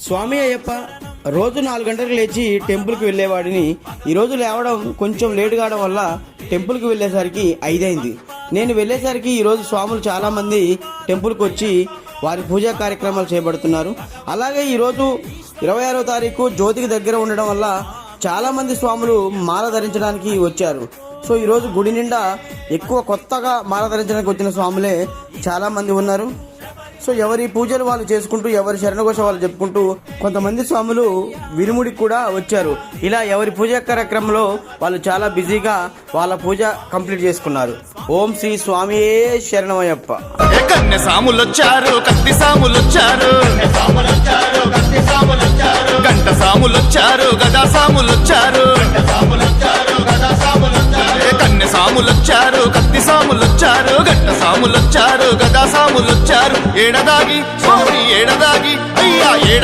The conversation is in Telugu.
స్వామి అయ్యప్ప రోజు 4 గంటలకు లేచి టెంపుల్కి వెళ్ళేవాడిని. ఈరోజు లేవడం కొంచెం లేట్ కావడం వల్ల టెంపుల్కి వెళ్ళేసరికి 5 అయింది. నేను వెళ్ళేసరికి ఈరోజు స్వాములు చాలామంది టెంపుల్కి వచ్చి వారి పూజా కార్యక్రమాలు చేపడుతున్నారు. అలాగే ఈరోజు 26వ తారీఖు జ్యోతికి దగ్గర ఉండడం వల్ల చాలామంది స్వాములు మాల ధరించడానికి వచ్చారు. సో ఈరోజు గుడి నిండా ఎక్కువ కొత్తగా మాల ధరించడానికి వచ్చిన స్వాములే చాలామంది ఉన్నారు. సో ఎవరి పూజలు వాళ్ళు చేసుకుంటూ ఎవరి శరణఘోష వాళ్ళు చెప్పుకుంటూ కొంతమంది స్వాములు విరుముడికి కూడా వచ్చారు. ఇలా ఎవరి పూజా కార్యక్రమంలో వాళ్ళు చాలా బిజీగా వాళ్ళ పూజ కంప్లీట్ చేసుకున్నారు. ఓం శ్రీ స్వామియే శరణమయ్యప్ప. కన్నె సాములొచ్చారు, కత్తి సాములొచ్చారు, గంట సాములొచ్చారు, గదా సాములొచ్చారు, కన్నె సాములొచ్చారు, కత్తి సాములొచ్చారు, గంట సాములొచ్చారు, గదా సాములొచ్చారు. ఏడదాగి స్వామి ఏడదాగి అయ్యా ఏడ